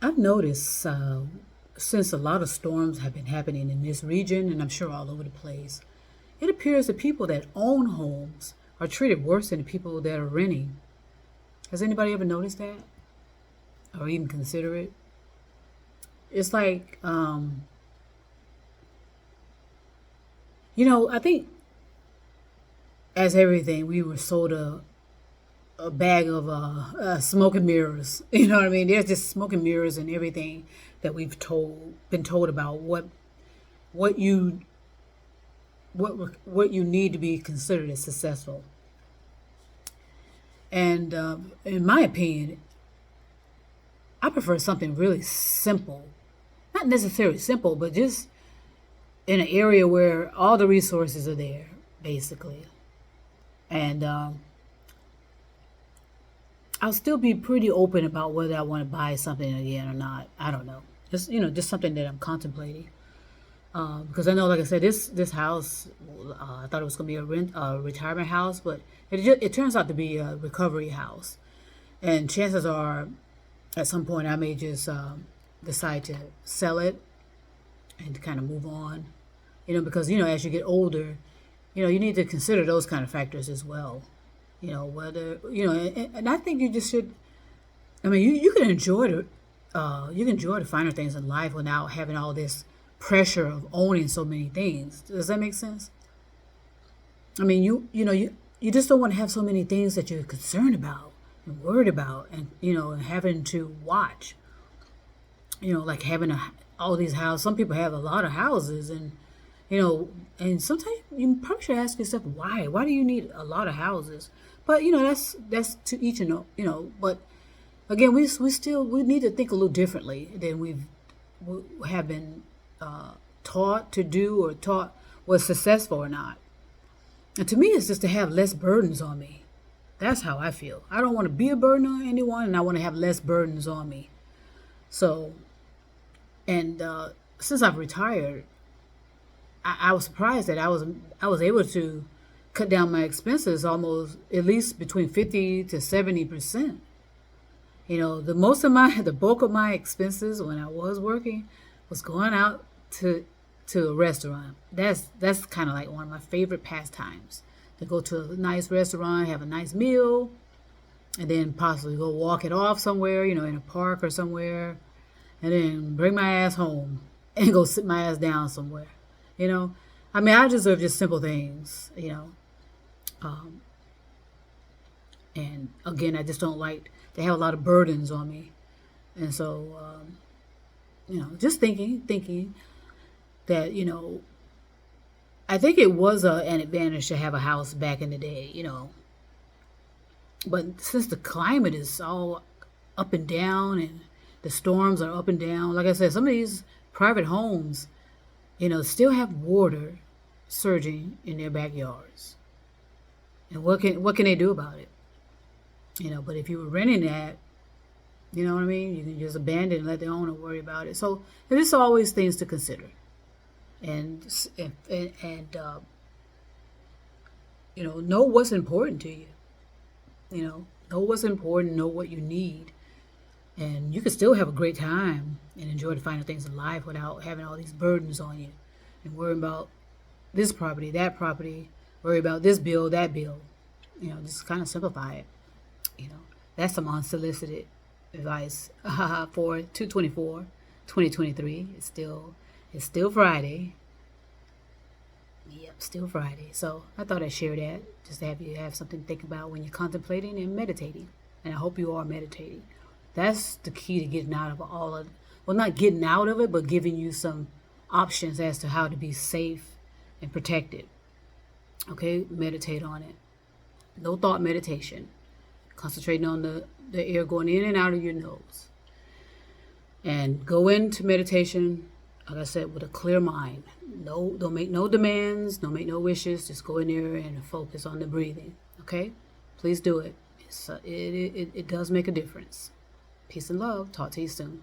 I've noticed since a lot of storms have been happening in this region, and I'm sure all over the place, it appears that people that own homes are treated worse than the people that are renting. Has anybody ever noticed that or even consider it? It's like, I think as everything, we were sold a bag of smoke and mirrors. You know what I mean? There's just smoke and mirrors and everything that been told about what you what you need to be considered as successful. And in my opinion, I prefer something really simple, not necessarily simple, but just in an area where all the resources are there, basically. And I'll still be pretty open about whether I want to buy something again or not. I don't know. Just something that I'm contemplating. Because I know, like I said, this house, I thought it was going to be a retirement house, but it turns out to be a recovery house. And chances are, at some point, I may just decide to sell it and to kind of move on. Because as you get older, you need to consider those kind of factors as well. Whether and I think you just should. I mean, you can enjoy the finer things in life without having all this pressure of owning so many things. Does that make sense? I mean, you just don't want to have so many things that you're concerned about and worried about, and having to watch. Like having all these houses. Some people have a lot of houses, and sometimes you probably should ask yourself why. Why do you need a lot of houses? But that's to each But again, we need to think a little differently than we have been taught to do or taught was successful or not. And to me, it's just to have less burdens on me. That's how I feel. I don't want to be a burden on anyone, and I want to have less burdens on me. So, and since I've retired, I was surprised that I was able to cut down my expenses almost at least between 50 to 70%. The bulk of my expenses when I was working was going out to a restaurant. That's kind of like one of my favorite pastimes, to go to a nice restaurant, have a nice meal, and then possibly go walk it off somewhere, in a park or somewhere, and then bring my ass home and go sit my ass down somewhere. You know, I mean, I deserve just simple things. Um, and again, I just don't like to have a lot of burdens on me. And so, just thinking that I think it was an advantage to have a house back in the day. But since the climate is all up and down and the storms are up and down, like I said, some of these private homes, still have water surging in their backyards. And what can they do about it? But if you were renting that, you know what I mean? You can just abandon it and let the owner worry about it. So there's always things to consider, and know what's important to you. Know what's important, know what you need, and you can still have a great time and enjoy the finer things in life without having all these burdens on you and worrying about this property, that property, worry about this bill, that bill. Just kind of simplify it. You know, that's some unsolicited advice for 224, 2023. It's still Friday. Yep, still Friday. So I thought I'd share that just to have you have something to think about when you're contemplating and meditating. And I hope you are meditating. That's the key to getting out of well, not getting out of it, but giving you some options as to how to be safe and protected. Okay, meditate on it. No thought meditation. Concentrating on the air going in and out of your nose. And go into meditation, like I said, with a clear mind. No, don't make no demands, don't make no wishes. Just go in there and focus on the breathing. Okay? Please do it. It does make a difference. Peace and love. Talk to you soon.